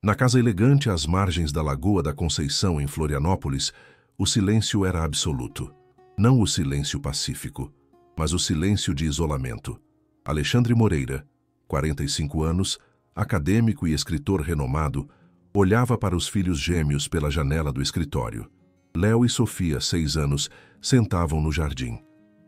Na casa elegante às margens da Lagoa da Conceição, em Florianópolis, o silêncio era absoluto. Não o silêncio pacífico, mas o silêncio de isolamento. Alexandre Moreira, 45 anos, acadêmico e escritor renomado, olhava para os filhos gêmeos pela janela do escritório. Léo e Sofia, 6 anos, sentavam no jardim.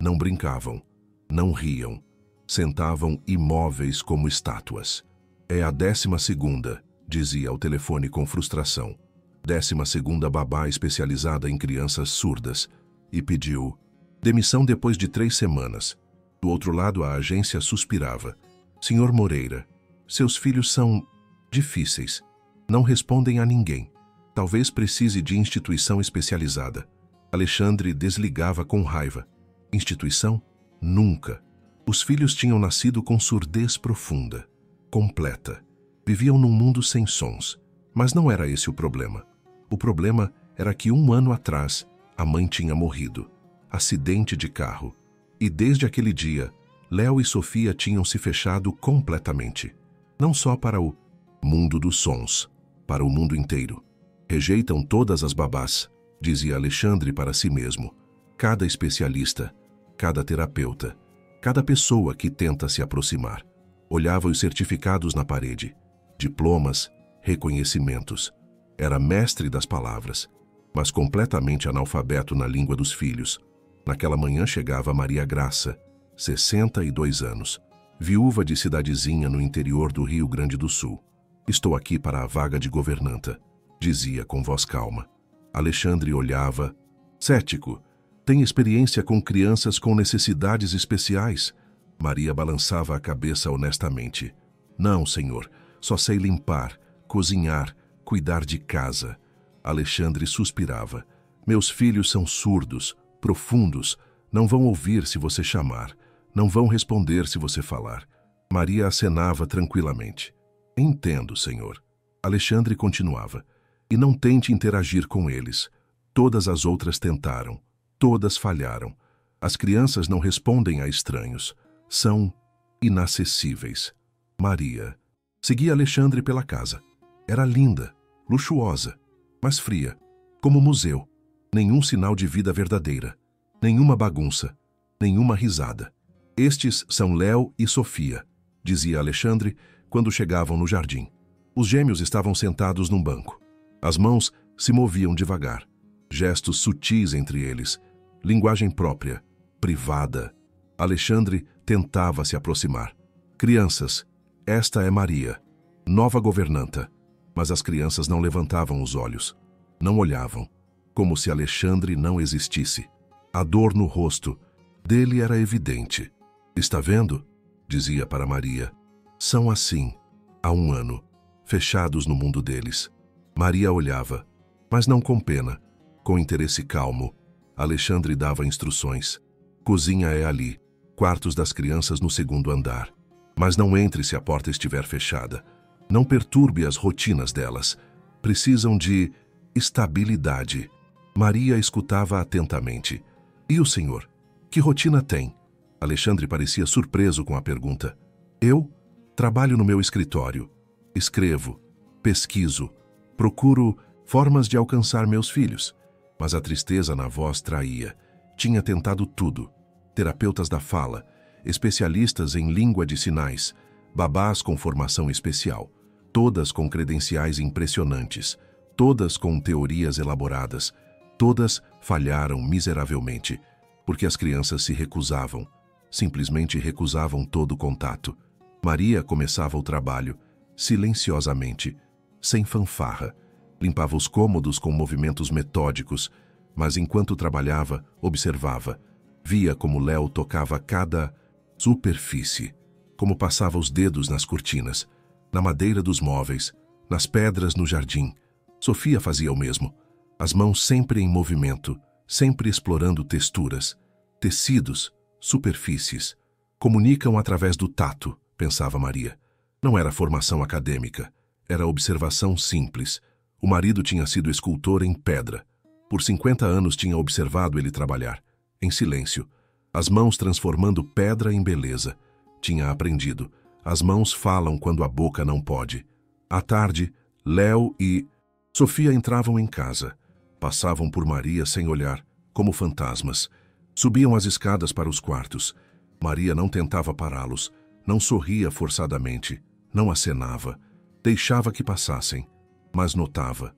Não brincavam, não riam. Sentavam imóveis como estátuas. É a 12ª, dizia ao telefone com frustração. 12ª babá especializada em crianças surdas. E pediu demissão depois de 3 semanas. Do outro lado, a agência suspirava. Senhor Moreira, seus filhos são difíceis. Não respondem a ninguém. Talvez precise de instituição especializada. Alexandre desligava com raiva. Instituição? Nunca. Os filhos tinham nascido com surdez profunda, completa. Viviam num mundo sem sons. Mas não era esse o problema. O problema era que 1 ano atrás, a mãe tinha morrido. Acidente de carro. E desde aquele dia, Léo e Sofia tinham se fechado completamente. Não só para o mundo dos sons, para o mundo inteiro. Rejeitam todas as babás, dizia Alexandre para si mesmo. Cada especialista, cada terapeuta, cada pessoa que tenta se aproximar. Olhava os certificados na parede, diplomas, reconhecimentos. Era mestre das palavras, mas completamente analfabeto na língua dos filhos. Naquela manhã chegava Maria Graça, 62 anos, viúva de cidadezinha no interior do Rio Grande do Sul. Estou aqui para a vaga de governanta, dizia com voz calma. Alexandre olhava, cético. Tem experiência com crianças com necessidades especiais? Maria balançava a cabeça honestamente. Não, senhor, só sei limpar, cozinhar, cuidar de casa. Alexandre suspirava. Meus filhos são surdos, profundos, não vão ouvir se você chamar, não vão responder se você falar. Maria acenava tranquilamente. Entendo, senhor. Alexandre continuava. E não tente interagir com eles. Todas as outras tentaram. Todas falharam. As crianças não respondem a estranhos. São inacessíveis. Maria. Seguia Alexandre pela casa. Era linda, luxuosa, mas fria, como museu. Nenhum sinal de vida verdadeira. Nenhuma bagunça. Nenhuma risada. Estes são Léo e Sofia, dizia Alexandre quando chegavam no jardim. Os gêmeos estavam sentados num banco. As mãos se moviam devagar. Gestos sutis entre eles. Linguagem própria, privada. Alexandre tentava se aproximar. Crianças, esta é Maria, nova governanta. Mas as crianças não levantavam os olhos. Não olhavam, como se Alexandre não existisse. A dor no rosto dele era evidente. Está vendo? Dizia para Maria. São assim, há 1 ano, fechados no mundo deles. Maria olhava, mas não com pena, com interesse calmo. Alexandre dava instruções. Cozinha é ali, quartos das crianças no 2º andar. Mas não entre se a porta estiver fechada. Não perturbe as rotinas delas. Precisam de estabilidade. Maria escutava atentamente. E o senhor? Que rotina tem? Alexandre parecia surpreso com a pergunta. Eu trabalho no meu escritório. Escrevo, pesquiso, procuro formas de alcançar meus filhos. Mas a tristeza na voz traía. Tinha tentado tudo. Terapeutas da fala, especialistas em língua de sinais, babás com formação especial, todas com credenciais impressionantes, todas com teorias elaboradas, todas falharam miseravelmente, porque as crianças se recusavam, simplesmente recusavam todo contato. Maria começava o trabalho, silenciosamente, sem fanfarra, limpava os cômodos com movimentos metódicos, mas enquanto trabalhava, observava, via como Léo tocava cada superfície, como passava os dedos nas cortinas, na madeira dos móveis, nas pedras no jardim. Sofia fazia o mesmo, as mãos sempre em movimento, sempre explorando texturas, tecidos, superfícies. Comunicam através do tato, pensava Maria. Não era formação acadêmica, era observação simples. O marido tinha sido escultor em pedra. Por 50 anos tinha observado ele trabalhar, em silêncio, as mãos transformando pedra em beleza. Tinha aprendido. As mãos falam quando a boca não pode. À tarde, Léo e Sofia entravam em casa. Passavam por Maria sem olhar, como fantasmas. Subiam as escadas para os quartos. Maria não tentava pará-los, não sorria forçadamente, não acenava. Deixava que passassem, mas notava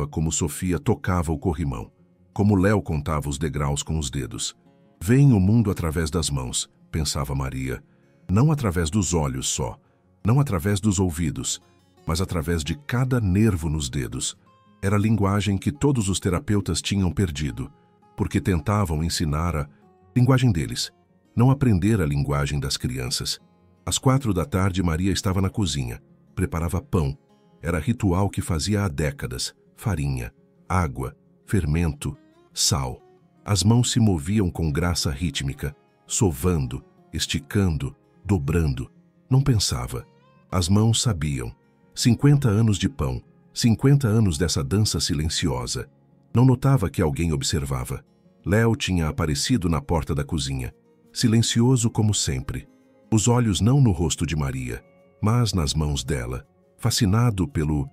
como Sofia tocava o corrimão, como Léo contava os degraus com os dedos. Veem o mundo através das mãos, pensava Maria, não através dos olhos só, não através dos ouvidos, mas através de cada nervo nos dedos. Era a linguagem que todos os terapeutas tinham perdido, porque tentavam ensinar a linguagem deles, não aprender a linguagem das crianças. Às 4 da tarde, Maria estava na cozinha, preparava pão. Era ritual que fazia há décadas. Farinha, água, fermento, sal. As mãos se moviam com graça rítmica, sovando, esticando, dobrando. Não pensava. As mãos sabiam. 50 anos de pão, 50 anos dessa dança silenciosa. Não notava que alguém observava. Léo tinha aparecido na porta da cozinha, silencioso como sempre. Os olhos não no rosto de Maria, mas nas mãos dela, fascinado pelo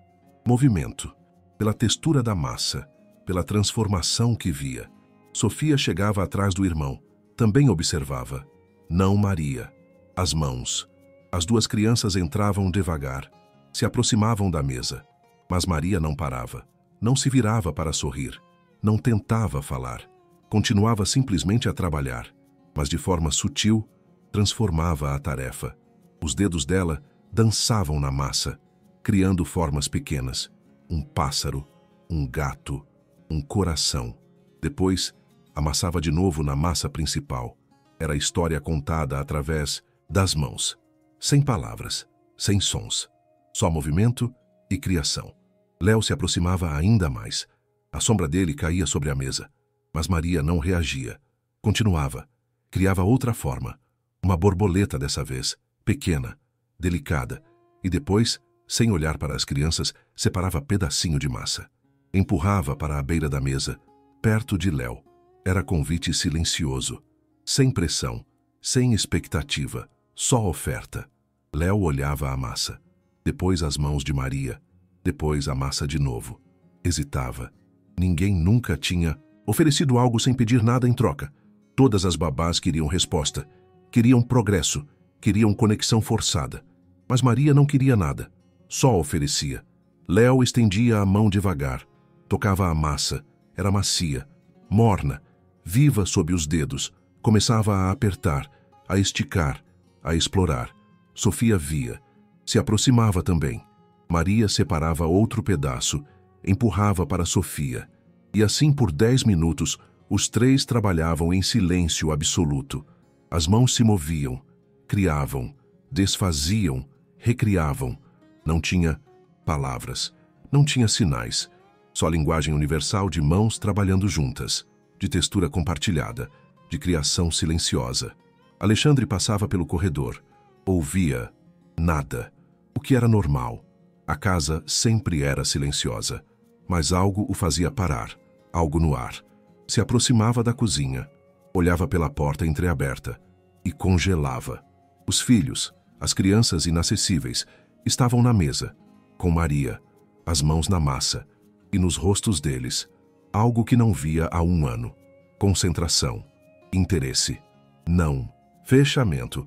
movimento, pela textura da massa, pela transformação que via. Sofia chegava atrás do irmão, também observava. Não Maria. As mãos. As duas crianças entravam devagar, se aproximavam da mesa, mas Maria não parava, não se virava para sorrir, não tentava falar, continuava simplesmente a trabalhar, mas de forma sutil, transformava a tarefa. Os dedos dela dançavam na massa, criando formas pequenas, um pássaro, um gato, um coração. Depois, amassava de novo na massa principal. Era a história contada através das mãos, sem palavras, sem sons, só movimento e criação. Léo se aproximava ainda mais. A sombra dele caía sobre a mesa, mas Maria não reagia. Continuava, criava outra forma, uma borboleta dessa vez, pequena, delicada, e depois, sem olhar para as crianças, separava pedacinho de massa. Empurrava para a beira da mesa, perto de Léo. Era convite silencioso, sem pressão, sem expectativa, só oferta. Léo olhava a massa, depois as mãos de Maria, depois a massa de novo. Hesitava. Ninguém nunca tinha oferecido algo sem pedir nada em troca. Todas as babás queriam resposta, queriam progresso, queriam conexão forçada. Mas Maria não queria nada, só oferecia. Léo estendia a mão devagar, tocava a massa, era macia, morna, viva sob os dedos, começava a apertar, a esticar, a explorar. Sofia via, se aproximava também. Maria separava outro pedaço, empurrava para Sofia. E assim por 10 minutos, os três trabalhavam em silêncio absoluto. As mãos se moviam, criavam, desfaziam, recriavam. Não tinha palavras, não tinha sinais, só linguagem universal de mãos trabalhando juntas, de textura compartilhada, de criação silenciosa. Alexandre passava pelo corredor, ouvia nada, o que era normal. A casa sempre era silenciosa, mas algo o fazia parar, algo no ar. Se aproximava da cozinha, olhava pela porta entreaberta e congelava. Os filhos, as crianças inacessíveis, estavam na mesa, com Maria, as mãos na massa, e nos rostos deles, algo que não via há 1 ano. Concentração, interesse, não, fechamento,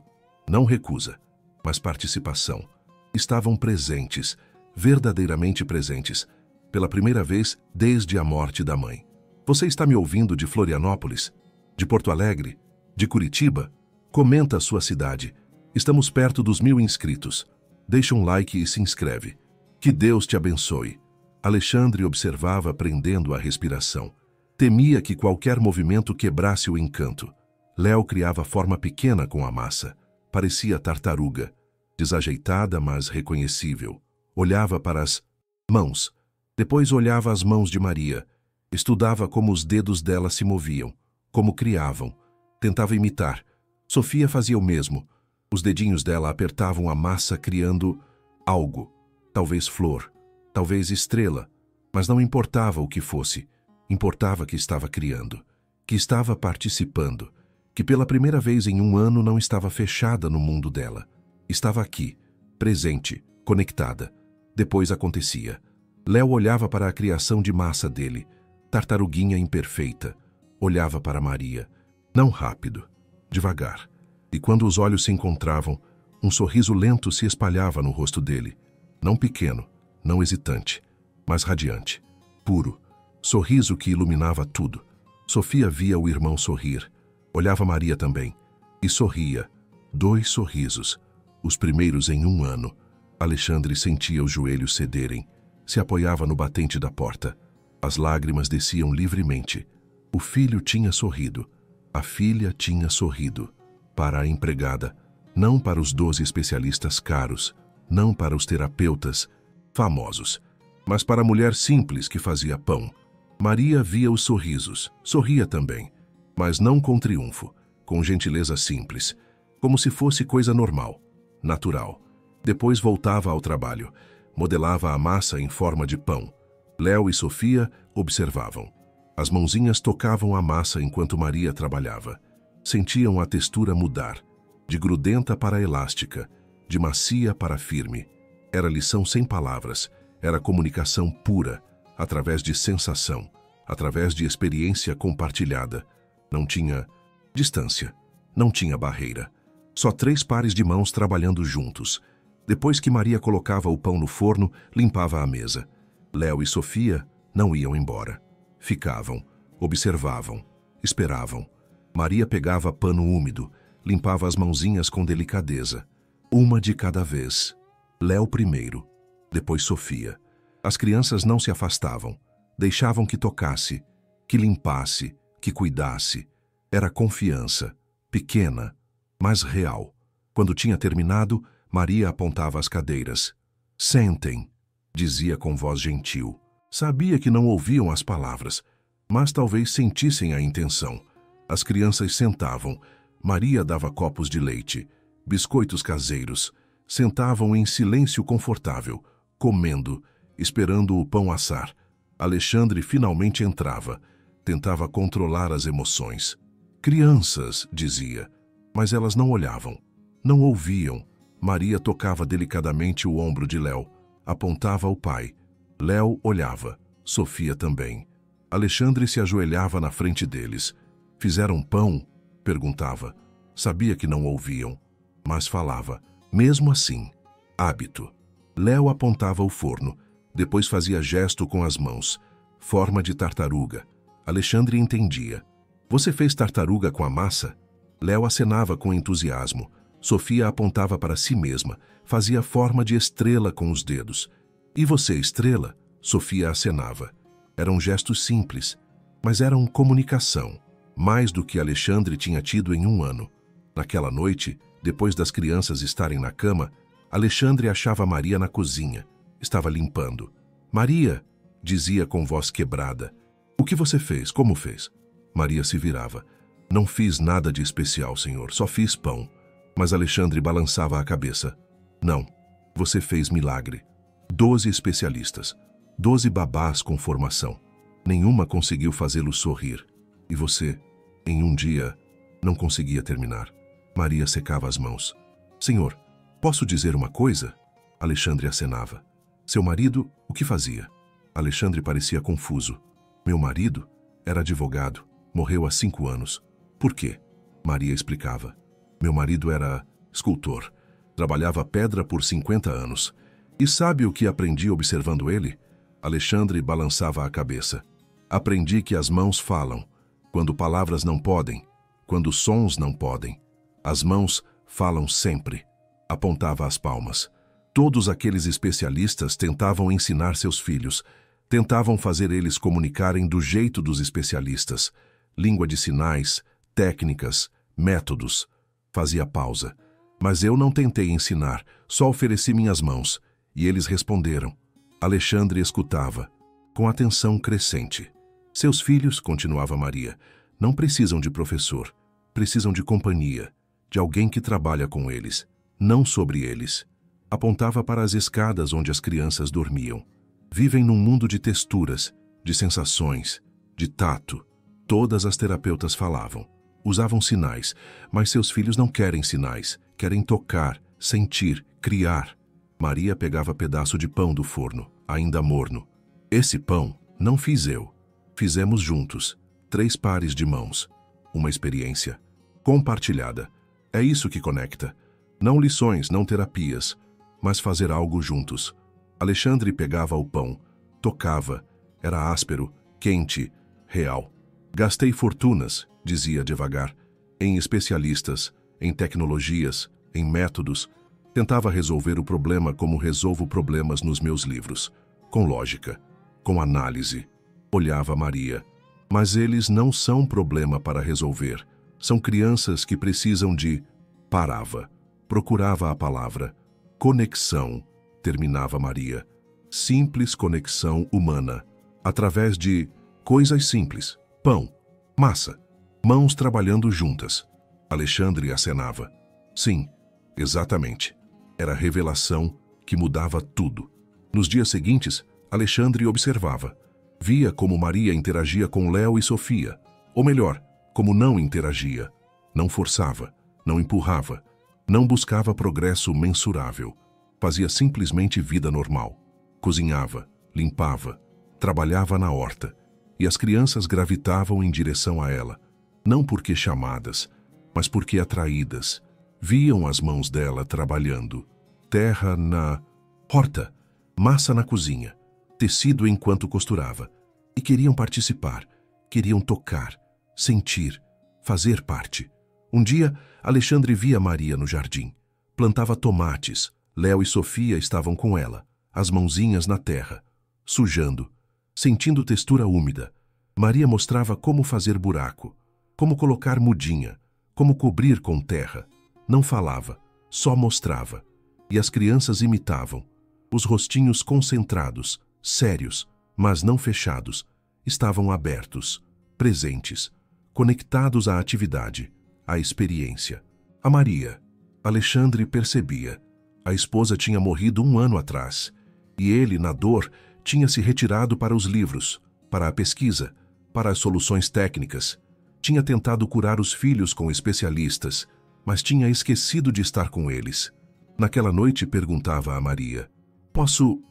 não recusa, mas participação. Estavam presentes, verdadeiramente presentes, pela primeira vez desde a morte da mãe. Você está me ouvindo de Florianópolis? De Porto Alegre? De Curitiba? Comenta a sua cidade. Estamos perto dos 1000 inscritos. Deixa um like e se inscreve. Que Deus te abençoe. Alexandre observava prendendo a respiração. Temia que qualquer movimento quebrasse o encanto. Léo criava forma pequena com a massa. Parecia tartaruga. Desajeitada, mas reconhecível. Olhava para as mãos. Depois olhava as mãos de Maria. Estudava como os dedos dela se moviam, como criavam. Tentava imitar. Sofia fazia o mesmo. Os dedinhos dela apertavam a massa criando algo. Talvez flor, talvez estrela. Mas não importava o que fosse. Importava que estava criando, que estava participando, que pela primeira vez em 1 ano não estava fechada no mundo dela. Estava aqui, presente, conectada. Depois acontecia. Léo olhava para a criação de massa dele, tartaruguinha imperfeita. Olhava para Maria, não rápido, devagar. E quando os olhos se encontravam, um sorriso lento se espalhava no rosto dele. Não pequeno, não hesitante, mas radiante, puro. Sorriso que iluminava tudo. Sofia via o irmão sorrir. Olhava Maria também. E sorria. 2 sorrisos. Os primeiros em 1 ano. Alexandre sentia os joelhos cederem. Se apoiava no batente da porta. As lágrimas desciam livremente. O filho tinha sorrido. A filha tinha sorrido. Para a empregada. Não para os 12 especialistas caros. Não para os terapeutas famosos. Mas para a mulher simples que fazia pão. Maria via os sorrisos. Sorria também. Mas não com triunfo. Com gentileza simples. Como se fosse coisa normal. Natural. Depois voltava ao trabalho. Modelava a massa em forma de pão. Léo e Sofia observavam. As mãozinhas tocavam a massa enquanto Maria trabalhava. Sentiam a textura mudar. De grudenta para elástica. De macia para firme. Era lição sem palavras. Era comunicação pura. Através de sensação. Através de experiência compartilhada. Não tinha distância. Não tinha barreira. Só 3 pares de mãos trabalhando juntos. Depois que Maria colocava o pão no forno, limpava a mesa. Léo e Sofia não iam embora. Ficavam, observavam, esperavam. Maria pegava pano úmido, limpava as mãozinhas com delicadeza. Uma de cada vez. Léo primeiro, depois Sofia. As crianças não se afastavam. Deixavam que tocasse, que limpasse, que cuidasse. Era confiança, pequena, mas real. Quando tinha terminado, Maria apontava as cadeiras. Sentem, dizia com voz gentil. Sabia que não ouviam as palavras, mas talvez sentissem a intenção. As crianças sentavam. Maria dava copos de leite, biscoitos caseiros. Sentavam em silêncio confortável, comendo, esperando o pão assar. Alexandre finalmente entrava. Tentava controlar as emoções. Crianças, dizia, mas elas não olhavam, não ouviam. Maria tocava delicadamente o ombro de Léo, apontava ao pai. Léo olhava, Sofia também. Alexandre se ajoelhava na frente deles. Fizeram pão? Perguntava. Sabia que não ouviam, mas falava. Mesmo assim, hábito. Léo apontava o forno, depois fazia gesto com as mãos, forma de tartaruga. Alexandre entendia. Você fez tartaruga com a massa? Léo acenava com entusiasmo. Sofia apontava para si mesma, fazia forma de estrela com os dedos. E você, estrela? Sofia acenava. Eram gestos simples, mas eram comunicação, mais do que Alexandre tinha tido em 1 ano. Naquela noite, depois das crianças estarem na cama, Alexandre achava Maria na cozinha. Estava limpando. Maria, dizia com voz quebrada. O que você fez? Como fez? Maria se virava. Não fiz nada de especial, senhor, só fiz pão. Mas Alexandre balançava a cabeça. Não, você fez milagre. 12 especialistas, 12 babás com formação. Nenhuma conseguiu fazê-lo sorrir. E você, em 1 dia, não conseguia terminar. Maria secava as mãos. Senhor, posso dizer uma coisa? Alexandre acenava. Seu marido, o que fazia? Alexandre parecia confuso. Meu marido era advogado, morreu há 5 anos. Por quê? Maria explicava. Meu marido era escultor. Trabalhava pedra por 50 anos. E sabe o que aprendi observando ele? Alexandre balançava a cabeça. Aprendi que as mãos falam, quando palavras não podem, quando sons não podem. As mãos falam sempre. Apontava as palmas. Todos aqueles especialistas tentavam ensinar seus filhos, tentavam fazer eles comunicarem do jeito dos especialistas. Língua de sinais, técnicas, métodos. Fazia pausa. Mas eu não tentei ensinar, só ofereci minhas mãos. E eles responderam. Alexandre escutava, com atenção crescente. Seus filhos, continuava Maria, não precisam de professor. Precisam de companhia, de alguém que trabalha com eles, não sobre eles. Apontava para as escadas onde as crianças dormiam. Vivem num mundo de texturas, de sensações, de tato. Todas as terapeutas falavam. Usavam sinais, mas seus filhos não querem sinais. Querem tocar, sentir, criar. Maria pegava pedaço de pão do forno, ainda morno. Esse pão não fiz eu. Fizemos juntos, 3 pares de mãos. Uma experiência compartilhada. É isso que conecta. Não lições, não terapias, mas fazer algo juntos. Alexandre pegava o pão, tocava. Era áspero, quente, real. Gastei fortunas, dizia devagar, em especialistas, em tecnologias, em métodos. Tentava resolver o problema como resolvo problemas nos meus livros, com lógica, com análise. Olhava Maria. Mas eles não são problema para resolver. São crianças que precisam de... Parava. Procurava a palavra. Conexão, terminava Maria. Simples conexão humana. Através de coisas simples. Pão, massa, mãos trabalhando juntas. Alexandre acenava. Sim, exatamente. Era a revelação que mudava tudo. Nos dias seguintes, Alexandre observava. Via como Maria interagia com Léo e Sofia. Ou melhor, como não interagia. Não forçava, não empurrava, não buscava progresso mensurável. Fazia simplesmente vida normal. Cozinhava, limpava, trabalhava na horta. E as crianças gravitavam em direção a ela. Não porque chamadas, mas porque atraídas. Viam as mãos dela trabalhando. Terra na horta, massa na cozinha, tecido enquanto costurava. E queriam participar, queriam tocar, sentir, fazer parte. Um dia, Alexandre via Maria no jardim. Plantava tomates. Léo e Sofia estavam com ela, as mãozinhas na terra, sujando, sentindo textura úmida. Maria mostrava como fazer buraco, como colocar mudinha, como cobrir com terra. Não falava, só mostrava. E as crianças imitavam. Os rostinhos concentrados, sérios, mas não fechados, estavam abertos, presentes, conectados à atividade, à experiência. A Maria. Alexandre percebia. A esposa tinha morrido 1 ano atrás, e ele, na dor, tinha se retirado para os livros, para a pesquisa, para as soluções técnicas. Tinha tentado curar os filhos com especialistas, mas tinha esquecido de estar com eles. Naquela noite perguntava a Maria: Posso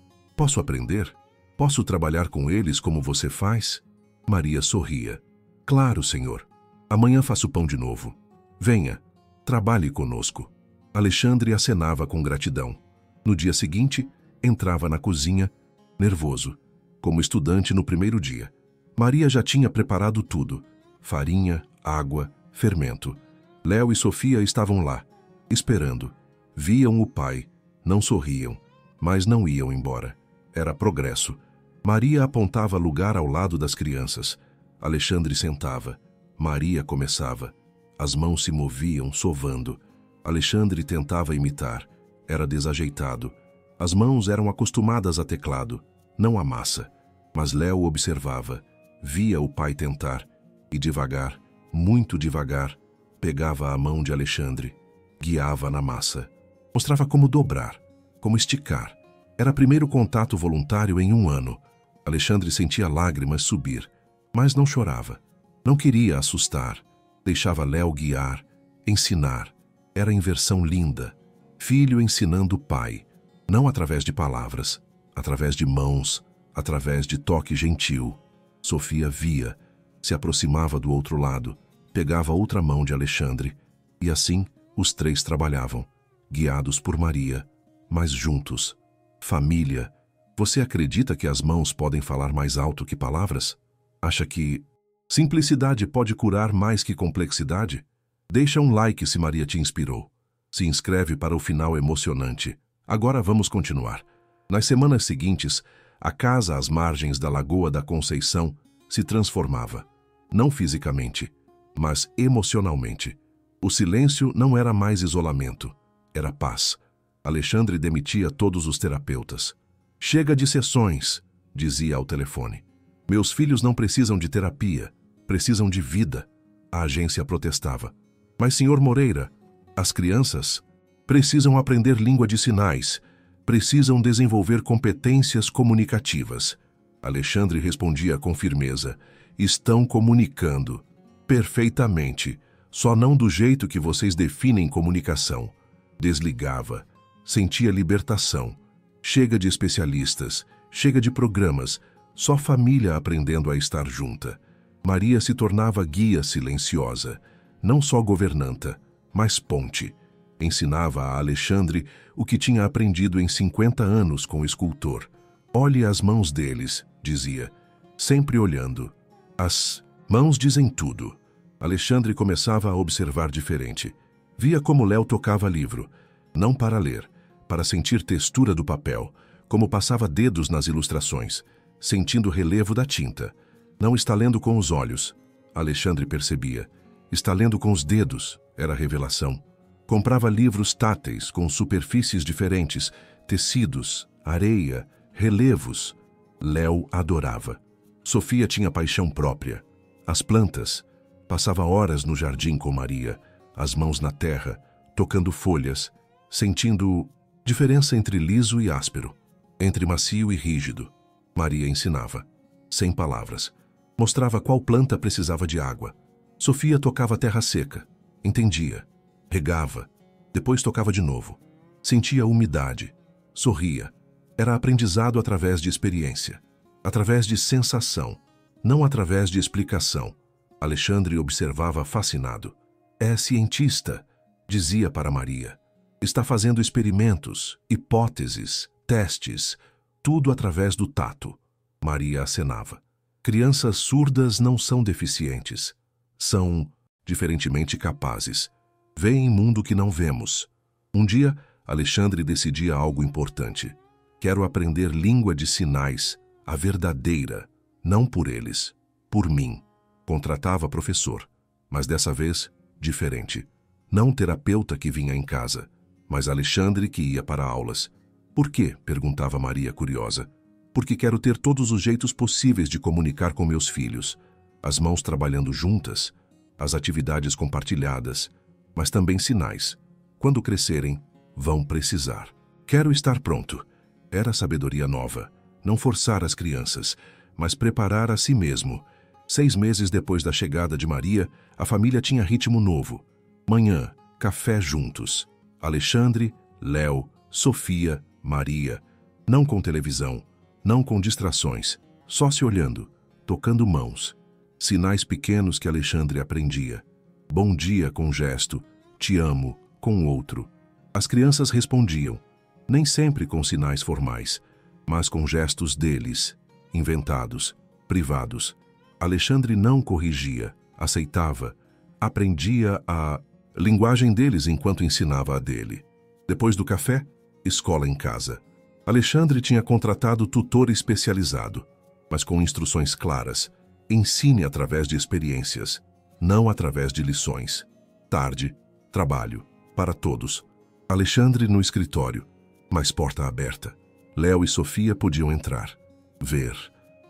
aprender? Posso trabalhar com eles como você faz? Maria sorria. Claro, senhor. Amanhã faço pão de novo. Venha, trabalhe conosco. Alexandre acenava com gratidão. No dia seguinte, entrava na cozinha, nervoso, como estudante no primeiro dia. Maria já tinha preparado tudo. Farinha, água, fermento. Léo e Sofia estavam lá, esperando. Viam o pai, não sorriam, mas não iam embora. Era progresso. Maria apontava lugar ao lado das crianças. Alexandre sentava. Maria começava. As mãos se moviam, sovando. Alexandre tentava imitar. Era desajeitado. As mãos eram acostumadas a teclado, não a massa. Mas Léo observava. Via o pai tentar. E devagar, muito devagar, pegava a mão de Alexandre. Guiava na massa. Mostrava como dobrar, como esticar. Era primeiro contato voluntário em 1 ano. Alexandre sentia lágrimas subir, mas não chorava. Não queria assustar. Deixava Léo guiar, ensinar. Era inversão linda. Filho ensinando pai, não através de palavras, através de mãos, através de toque gentil. Sofia via, se aproximava do outro lado, pegava outra mão de Alexandre, e assim os 3 trabalhavam, guiados por Maria, mas juntos. Família. Você acredita que as mãos podem falar mais alto que palavras? Acha que simplicidade pode curar mais que complexidade? Deixa um like se Maria te inspirou. Se inscreve para o final emocionante. Agora vamos continuar. Nas semanas seguintes, a casa às margens da Lagoa da Conceição se transformava. Não fisicamente, mas emocionalmente. O silêncio não era mais isolamento, era paz. Alexandre demitia todos os terapeutas. Chega de sessões, dizia ao telefone. Meus filhos não precisam de terapia, precisam de vida. A agência protestava. Mas, senhor Moreira, as crianças precisam aprender língua de sinais, precisam desenvolver competências comunicativas. Alexandre respondia com firmeza. Estão comunicando. Perfeitamente. Só não do jeito que vocês definem comunicação. Desligava. sentia libertação. Chega de especialistas, chega de programas, só família aprendendo a estar junta. Maria se tornava guia silenciosa, não só governanta, mas ponte. Ensinava a Alexandre o que tinha aprendido em 50 anos com o escultor. Olhe as mãos deles, dizia, sempre olhando. As mãos dizem tudo. Alexandre começava a observar diferente. Via como Léo tocava livro, não para ler, para sentir textura do papel, como passava dedos nas ilustrações, sentindo o relevo da tinta. Não está lendo com os olhos, Alexandre percebia. Está lendo com os dedos, era a revelação. Comprava livros táteis, com superfícies diferentes, tecidos, areia, relevos. Léo adorava. Sofia tinha paixão própria. As plantas. Passava horas no jardim com Maria, as mãos na terra, tocando folhas, sentindo diferença entre liso e áspero, entre macio e rígido. Maria ensinava, sem palavras. Mostrava qual planta precisava de água. Sofia tocava terra seca, entendia, regava, depois tocava de novo. Sentia a umidade, sorria. Era aprendizado através de experiência, através de sensação, não através de explicação. Alexandre observava fascinado. É cientista, dizia para Maria. Está fazendo experimentos, hipóteses, testes, tudo através do tato. Maria acenava. Crianças surdas não são deficientes. São, diferentemente, capazes. Veem mundo que não vemos. Um dia, Alexandre decidia algo importante. Quero aprender língua de sinais, a verdadeira, não por eles, por mim. Contratava professor, mas dessa vez, diferente. Não terapeuta que vinha em casa, mas Alexandre que ia para aulas. Por quê? Perguntava Maria curiosa. Porque quero ter todos os jeitos possíveis de comunicar com meus filhos. As mãos trabalhando juntas, as atividades compartilhadas, mas também sinais. Quando crescerem, vão precisar. Quero estar pronto. Era sabedoria nova. Não forçar as crianças, mas preparar a si mesmo. 6 meses depois da chegada de Maria, a família tinha ritmo novo. Manhã, café juntos. Alexandre, Léo, Sofia, Maria. Não com televisão, não com distrações, só se olhando, tocando mãos. Sinais pequenos que Alexandre aprendia. Bom dia com gesto, te amo com outro. As crianças respondiam, nem sempre com sinais formais, mas com gestos deles, inventados, privados. Alexandre não corrigia, aceitava, aprendia a linguagem deles enquanto ensinava a dele. Depois do café, escola em casa. Alexandre tinha contratado tutor especializado, mas com instruções claras. Ensine através de experiências, não através de lições. Tarde, trabalho, para todos. Alexandre no escritório, mas porta aberta. Léo e Sofia podiam entrar, ver,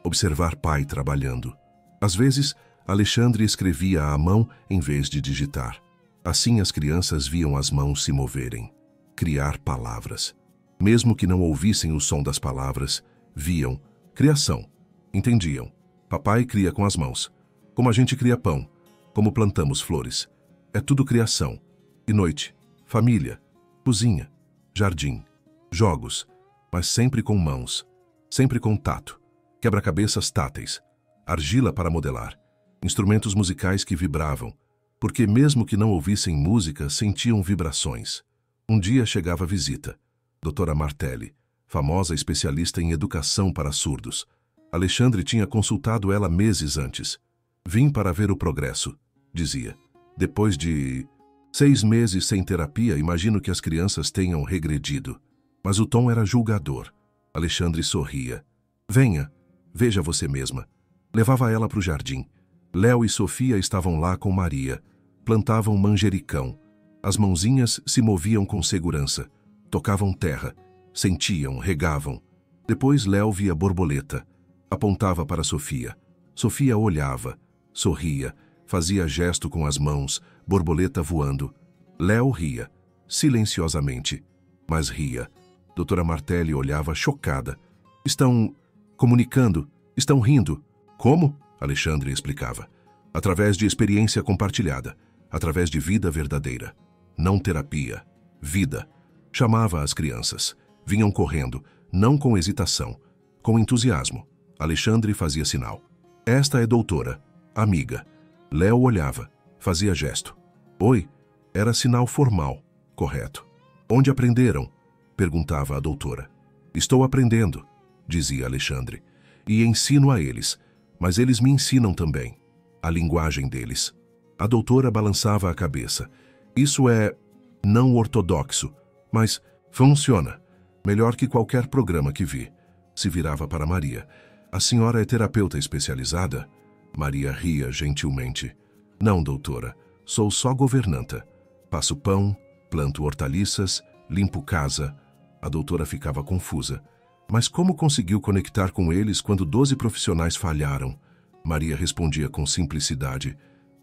observar pai trabalhando. Às vezes, Alexandre escrevia à mão em vez de digitar. Assim as crianças viam as mãos se moverem, criar palavras. Mesmo que não ouvissem o som das palavras, viam criação, entendiam. Papai cria com as mãos, como a gente cria pão, como plantamos flores. É tudo criação. E noite, família, cozinha, jardim, jogos, mas sempre com mãos, sempre com tato, quebra-cabeças táteis, argila para modelar, instrumentos musicais que vibravam, porque mesmo que não ouvissem música, sentiam vibrações. Um dia chegava a visita, doutora Martelli, famosa especialista em educação para surdos. Alexandre tinha consultado ela meses antes. Vim para ver o progresso, dizia. Depois de 6 meses sem terapia, imagino que as crianças tenham regredido. Mas o tom era julgador. Alexandre sorria. Venha, veja você mesma. Levava ela para o jardim. Léo e Sofia estavam lá com Maria. Plantavam manjericão. As mãozinhas se moviam com segurança. Tocavam terra. Sentiam, regavam. Depois Léo via borboleta. Apontava para Sofia. Sofia olhava, sorria, fazia gesto com as mãos, borboleta voando. Léo ria, silenciosamente, mas ria. Doutora Martelli olhava chocada. Estão comunicando, estão rindo. Como? Alexandre explicava. Através de experiência compartilhada, através de vida verdadeira. Não terapia, vida. Chamava as crianças. Vinham correndo, não com hesitação, com entusiasmo. Alexandre fazia sinal. Esta é doutora, amiga. Léo olhava, fazia gesto. Oi, era sinal formal, correto. Onde aprenderam? Perguntava a doutora. Estou aprendendo, dizia Alexandre, e ensino a eles, mas eles me ensinam também, a linguagem deles. A doutora balançava a cabeça. Isso é não ortodoxo, mas funciona. Melhor que qualquer programa que vi. Se virava para Maria. A senhora é terapeuta especializada? Maria ria gentilmente. Não, doutora. Sou só governanta. Passo pão, planto hortaliças, limpo casa. A doutora ficava confusa. Mas como conseguiu conectar com eles quando 12 profissionais falharam? Maria respondia com simplicidade.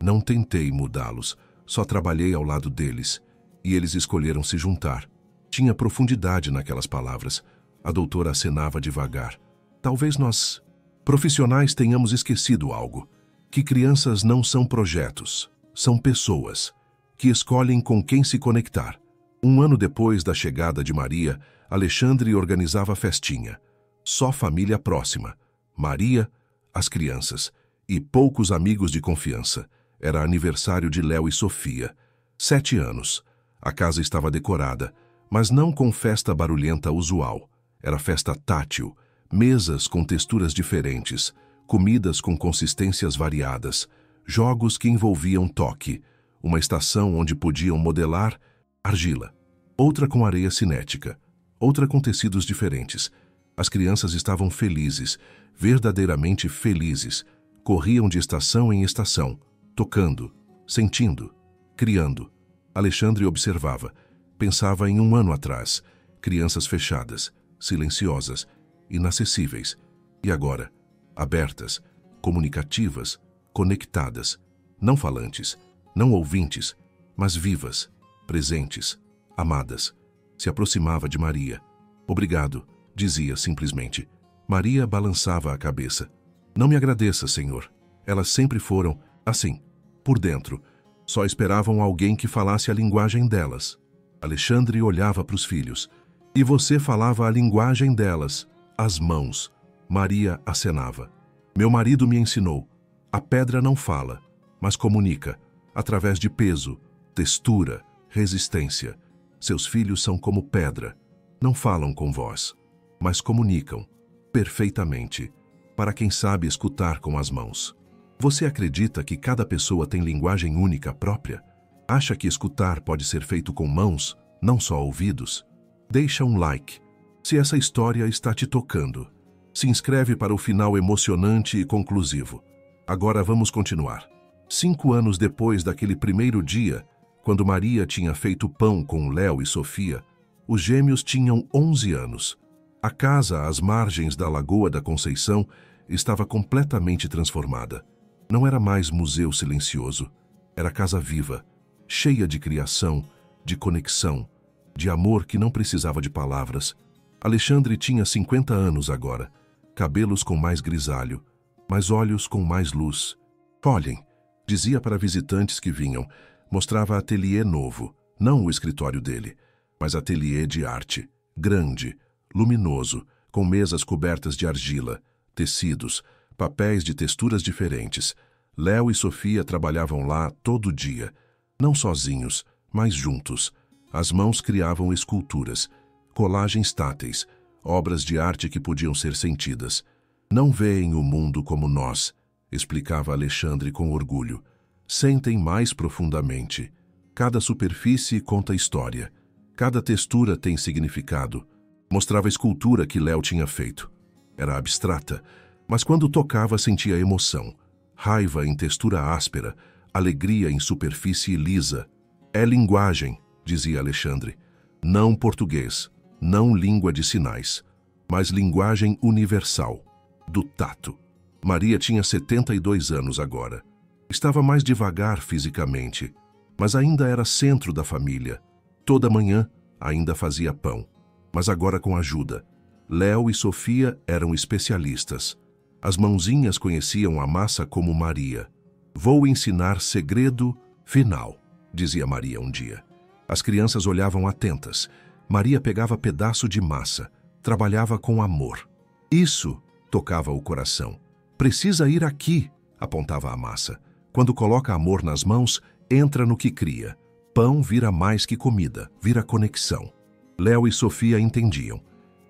Não tentei mudá-los, só trabalhei ao lado deles. E eles escolheram se juntar. Tinha profundidade naquelas palavras. A doutora acenava devagar. Talvez nós, profissionais, tenhamos esquecido algo. Que crianças não são projetos, são pessoas, que escolhem com quem se conectar. Um ano depois da chegada de Maria, Alexandre organizava festinha. Só família próxima. Maria, as crianças e poucos amigos de confiança. Era aniversário de Léo e Sofia. 7 anos. A casa estava decorada, mas não com festa barulhenta usual. Era festa tátil, mesas com texturas diferentes, comidas com consistências variadas, jogos que envolviam toque, uma estação onde podiam modelar argila, outra com areia cinética, outra com tecidos diferentes. As crianças estavam felizes, verdadeiramente felizes. Corriam de estação em estação, tocando, sentindo, criando. Alexandre observava. Pensava em um ano atrás. Crianças fechadas, silenciosas, inacessíveis. E agora, abertas, comunicativas, conectadas, não falantes, não ouvintes, mas vivas, presentes, amadas. Se aproximava de Maria. Obrigado, dizia simplesmente. Maria balançava a cabeça. Não me agradeça, senhor. Elas sempre foram assim, por dentro. Só esperavam alguém que falasse a linguagem delas. Alexandre olhava para os filhos. E você falava a linguagem delas, as mãos. Maria acenava. Meu marido me ensinou. A pedra não fala, mas comunica, através de peso, textura, resistência. Seus filhos são como pedra. Não falam com voz, mas comunicam, perfeitamente, para quem sabe escutar com as mãos. Você acredita que cada pessoa tem linguagem única própria? Acha que escutar pode ser feito com mãos, não só ouvidos? Deixa um like, se essa história está te tocando. Se inscreve para o final emocionante e conclusivo. Agora vamos continuar. 5 anos depois daquele primeiro dia, quando Maria tinha feito pão com Léo e Sofia, os gêmeos tinham 11 anos. A casa às margens da Lagoa da Conceição estava completamente transformada. Não era mais museu silencioso. Era casa viva, cheia de criação, de conexão, de amor que não precisava de palavras. Alexandre tinha 50 anos agora, cabelos com mais grisalho, mas olhos com mais luz. Olhem, dizia para visitantes que vinham, mostrava ateliê novo, não o escritório dele, mas ateliê de arte, grande, luminoso, com mesas cobertas de argila, tecidos, papéis de texturas diferentes. Léo e Sofia trabalhavam lá todo dia, não sozinhos, mas juntos. As mãos criavam esculturas, colagens táteis, obras de arte que podiam ser sentidas. Não veem o mundo como nós, explicava Alexandre com orgulho. Sentem mais profundamente. Cada superfície conta história. Cada textura tem significado. Mostrava a escultura que Léo tinha feito. Era abstrata, mas quando tocava sentia emoção. Raiva em textura áspera, alegria em superfície lisa. É linguagem, dizia Alexandre. Não português, não língua de sinais, mas linguagem universal, do tato. Maria tinha 72 anos agora. Estava mais devagar fisicamente, mas ainda era centro da família. Toda manhã ainda fazia pão, mas agora com ajuda. Léo e Sofia eram especialistas. As mãozinhas conheciam a massa como Maria. Vou ensinar segredo final, dizia Maria um dia. As crianças olhavam atentas. Maria pegava pedaço de massa, trabalhava com amor. Isso tocava o coração. Precisa ir aqui, apontava a massa. Quando coloca amor nas mãos, entra no que cria. Pão vira mais que comida, vira conexão. Léo e Sofia entendiam.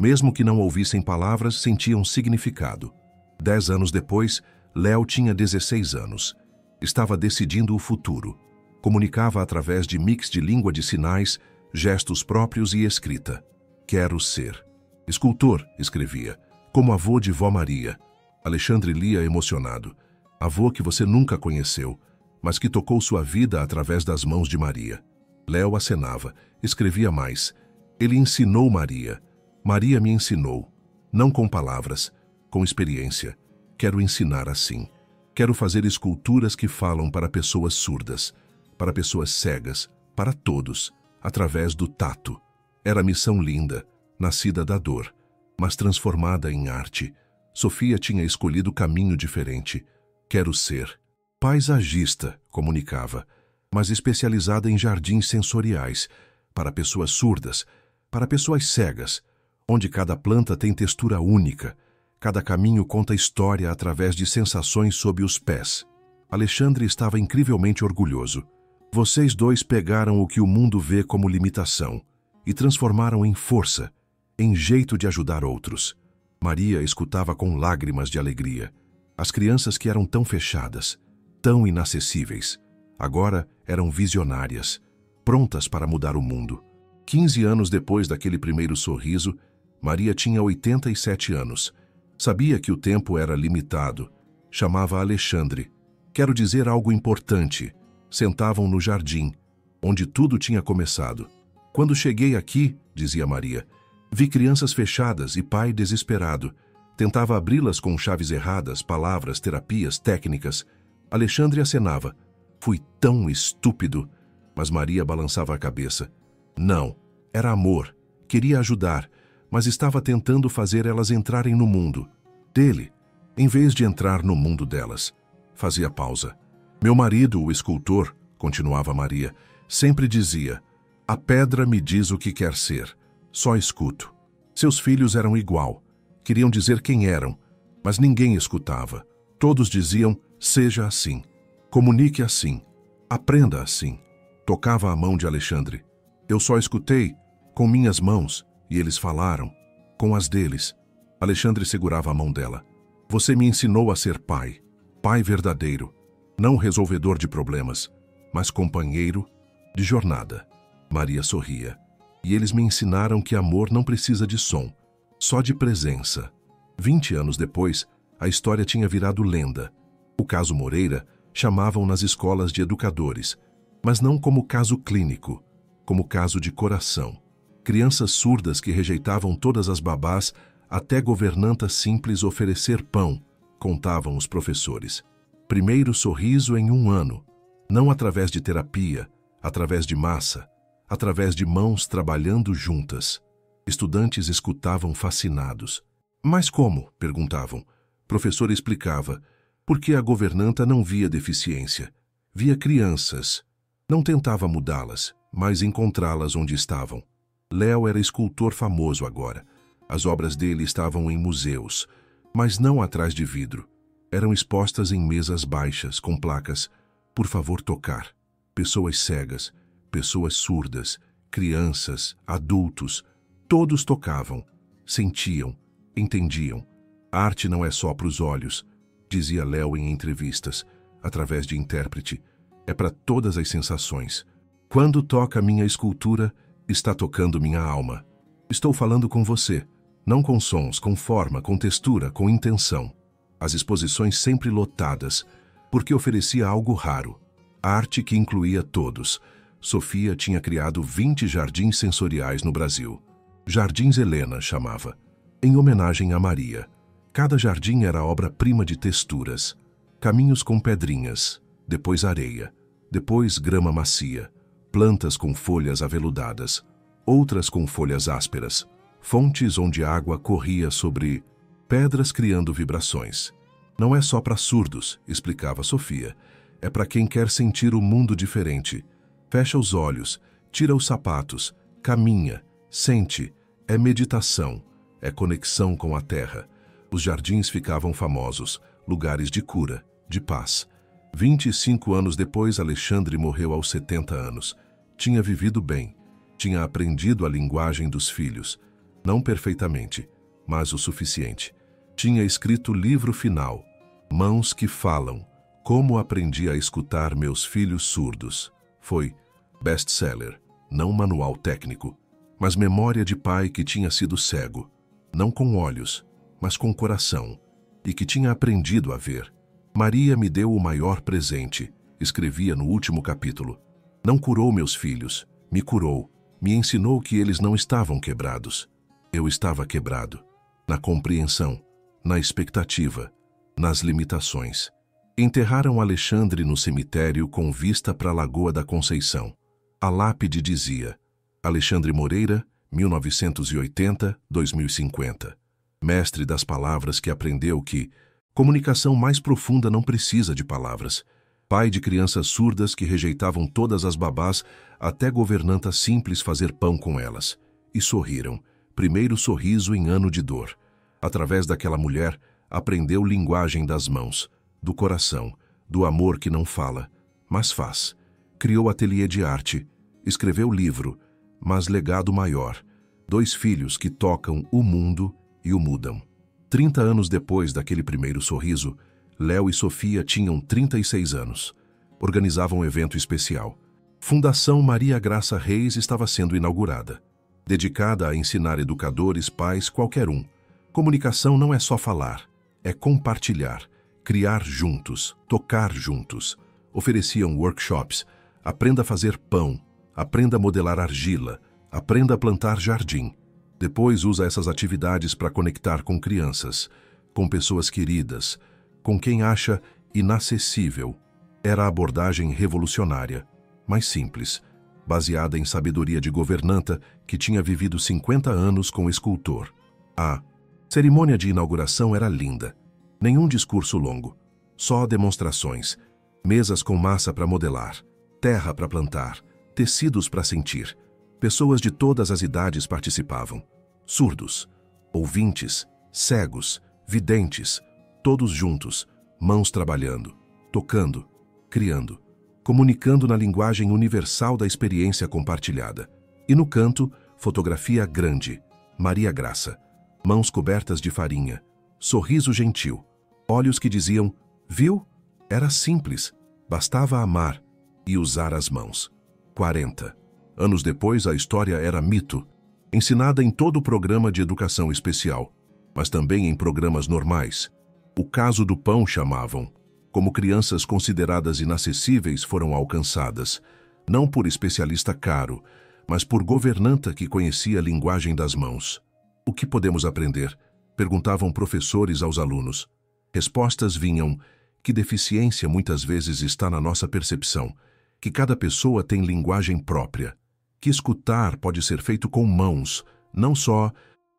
Mesmo que não ouvissem palavras, sentiam significado. 10 anos depois, Léo tinha 16 anos. Estava decidindo o futuro. Comunicava através de mix de língua de sinais, gestos próprios e escrita. Quero ser. Escultor, escrevia, como avô de vó Maria. Alexandre lia emocionado. Avô que você nunca conheceu, mas que tocou sua vida através das mãos de Maria. Léo acenava, escrevia mais. Ele ensinou Maria. Maria me ensinou. Não com palavras, com experiência. Quero ensinar assim. Quero fazer esculturas que falam para pessoas surdas, para pessoas cegas, para todos, através do tato. Era missão linda, nascida da dor, mas transformada em arte. Sofia tinha escolhido caminho diferente. Quero ser paisagista, comunicava, mas especializada em jardins sensoriais, para pessoas surdas, para pessoas cegas, onde cada planta tem textura única, cada caminho conta história através de sensações sob os pés. Alexandre estava incrivelmente orgulhoso. Vocês dois pegaram o que o mundo vê como limitação e transformaram em força, em jeito de ajudar outros. Maria escutava com lágrimas de alegria. As crianças que eram tão fechadas, tão inacessíveis, agora eram visionárias, prontas para mudar o mundo. 15 anos depois daquele primeiro sorriso, Maria tinha 87 anos. Sabia que o tempo era limitado. Chamava Alexandre. Quero dizer algo importante. Sentavam no jardim, onde tudo tinha começado. Quando cheguei aqui, dizia Maria, vi crianças fechadas e pai desesperado. Tentava abri-las com chaves erradas, palavras, terapias, técnicas. Alexandre acenava. Fui tão estúpido. Mas Maria balançava a cabeça. Não, era amor. Queria ajudar, mas estava tentando fazer elas entrarem no mundo dele, em vez de entrar no mundo delas. Fazia pausa. Meu marido, o escultor, continuava Maria, sempre dizia, a pedra me diz o que quer ser, só escuto. Seus filhos eram igual, queriam dizer quem eram, mas ninguém escutava. Todos diziam, seja assim, comunique assim, aprenda assim. Tocava a mão de Alexandre. Eu só escutei com minhas mãos e eles falaram com as deles. Alexandre segurava a mão dela. Você me ensinou a ser pai, pai verdadeiro, não resolvedor de problemas, mas companheiro de jornada. Maria sorria. E eles me ensinaram que amor não precisa de som, só de presença. 20 anos depois, a história tinha virado lenda. O caso Moreira chamavam nas escolas de educadores, mas não como caso clínico, como caso de coração. Crianças surdas que rejeitavam todas as babás até governanta simples oferecer pão, contavam os professores. Primeiro sorriso em 1 ano, não através de terapia, através de massa, através de mãos trabalhando juntas. Estudantes escutavam fascinados. Mas como? Perguntavam. Professor explicava. Porque a governanta não via deficiência. Via crianças. Não tentava mudá-las, mas encontrá-las onde estavam. Léo era escultor famoso agora. As obras dele estavam em museus, mas não atrás de vidro. Eram expostas em mesas baixas, com placas, por favor tocar. Pessoas cegas, pessoas surdas, crianças, adultos, todos tocavam, sentiam, entendiam. A arte não é só para os olhos, dizia Léo em entrevistas, através de intérprete. É para todas as sensações. Quando toca minha escultura, está tocando minha alma. Estou falando com você, não com sons, com forma, com textura, com intenção. As exposições sempre lotadas, porque oferecia algo raro. Arte que incluía todos. Sofia tinha criado 20 jardins sensoriais no Brasil. Jardins Helena chamava, em homenagem a Maria. Cada jardim era obra-prima de texturas. Caminhos com pedrinhas, depois areia, depois grama macia, plantas com folhas aveludadas, outras com folhas ásperas, fontes onde a água corria sobre pedras criando vibrações. Não é só para surdos, explicava Sofia. É para quem quer sentir o mundo diferente. Fecha os olhos, tira os sapatos, caminha, Sente, é meditação, é conexão com a terra. Os jardins ficavam famosos, lugares de cura, de paz. 25 anos depois, Alexandre morreu aos 70 anos. Tinha vivido bem, tinha aprendido a linguagem dos filhos. Não perfeitamente, mas o suficiente. Tinha escrito o livro final, Mãos que Falam, Como Aprendi a Escutar Meus Filhos Surdos. Foi best-seller, não manual técnico, mas memória de pai que tinha sido cego, não com olhos, mas com coração, e que tinha aprendido a ver. Maria me deu o maior presente, escrevia no último capítulo. Não curou meus filhos, me curou, me ensinou que eles não estavam quebrados. Eu estava quebrado, na compreensão, na expectativa, nas limitações. Enterraram Alexandre no cemitério com vista para a Lagoa da Conceição. A lápide dizia: Alexandre Moreira, 1980-2050. Mestre das palavras que aprendeu que comunicação mais profunda não precisa de palavras. Pai de crianças surdas que rejeitavam todas as babás, até governantas simples fazer pão com elas. E sorriram. Primeiro sorriso em ano de dor. Através daquela mulher, aprendeu linguagem das mãos, do coração, do amor que não fala, mas faz. Criou ateliê de arte, escreveu livro, mas legado maior. 2 filhos que tocam o mundo e o mudam. 30 anos depois daquele primeiro sorriso, Léo e Sofia tinham 36 anos. Organizavam um evento especial. Fundação Maria Graça Reis estava sendo inaugurada, dedicada a ensinar educadores, pais, qualquer um. Comunicação não é só falar, é compartilhar, criar juntos, tocar juntos. Ofereciam workshops, aprenda a fazer pão, aprenda a modelar argila, aprenda a plantar jardim. Depois usa essas atividades para conectar com crianças, com pessoas queridas, com quem acha inacessível. Era a abordagem revolucionária, mas simples, baseada em sabedoria de governanta que tinha vivido 50 anos com o escultor. A cerimônia de inauguração era linda. Nenhum discurso longo, só demonstrações, mesas com massa para modelar, terra para plantar, tecidos para sentir. Pessoas de todas as idades participavam. Surdos, ouvintes, cegos, videntes, todos juntos, mãos trabalhando, tocando, criando, comunicando na linguagem universal da experiência compartilhada. E no canto, fotografia grande, Maria Graça, mãos cobertas de farinha, sorriso gentil, olhos que diziam, viu? Era simples, bastava amar e usar as mãos. 40 anos depois, a história era mito, ensinada em todo o programa de educação especial, mas também em programas normais. O caso do pão chamavam, como crianças consideradas inacessíveis foram alcançadas, não por especialista caro, mas por governanta que conhecia a linguagem das mãos. O que podemos aprender? Perguntavam professores aos alunos. Respostas vinham: que deficiência muitas vezes está na nossa percepção, que cada pessoa tem linguagem própria, que escutar pode ser feito com mãos, não só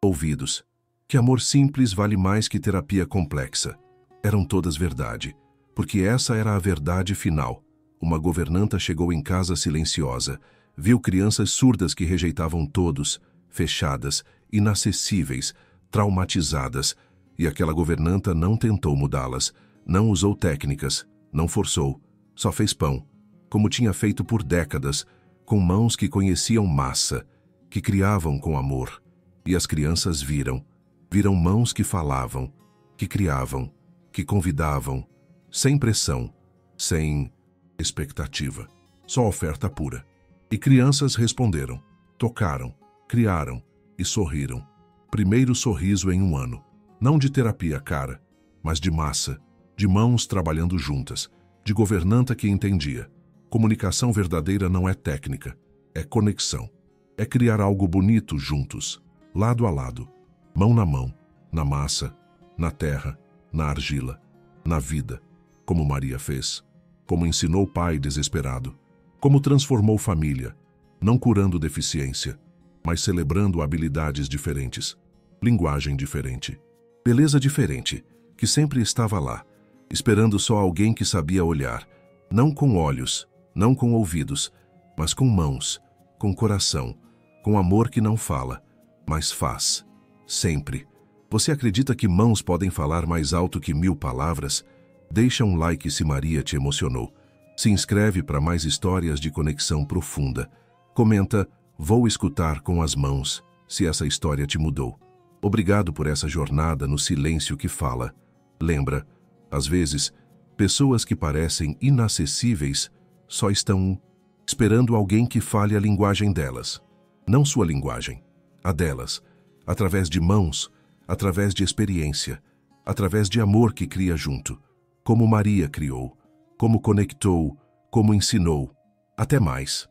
ouvidos, que amor simples vale mais que terapia complexa. Eram todas verdade, porque essa era a verdade final. Uma governanta chegou em casa silenciosa, viu crianças surdas que rejeitavam todos, fechadas, inacessíveis, traumatizadas, e aquela governanta não tentou mudá-las, não usou técnicas, não forçou, só fez pão, como tinha feito por décadas, com mãos que conheciam massa, que criavam com amor. E as crianças viram mãos que falavam, que criavam, que convidavam, sem pressão, sem expectativa, só oferta pura. E crianças responderam, tocaram, criaram e sorriram. Primeiro sorriso em um ano, não de terapia cara, mas de massa, de mãos trabalhando juntas, de governanta que entendia. Comunicação verdadeira não é técnica, é conexão. É criar algo bonito juntos, lado a lado, mão, na massa, na terra, na argila, na vida, como Maria fez, como ensinou o pai desesperado, como transformou família, não curando deficiência, mas celebrando habilidades diferentes, linguagem diferente, beleza diferente, que sempre estava lá, esperando só alguém que sabia olhar, não com olhos, não com ouvidos, mas com mãos, com coração, com amor que não fala, mas faz. Sempre. Você acredita que mãos podem falar mais alto que 1000 palavras? Deixa um like se Maria te emocionou. Se inscreve para mais histórias de conexão profunda. Comenta, vou escutar com as mãos, se essa história te mudou. Obrigado por essa jornada no silêncio que fala. Lembra, às vezes, pessoas que parecem inacessíveis só estão esperando alguém que fale a linguagem delas. Não sua linguagem, a delas. Através de mãos, através de experiência, através de amor que cria junto. Como Maria criou, como conectou, como ensinou. Até mais.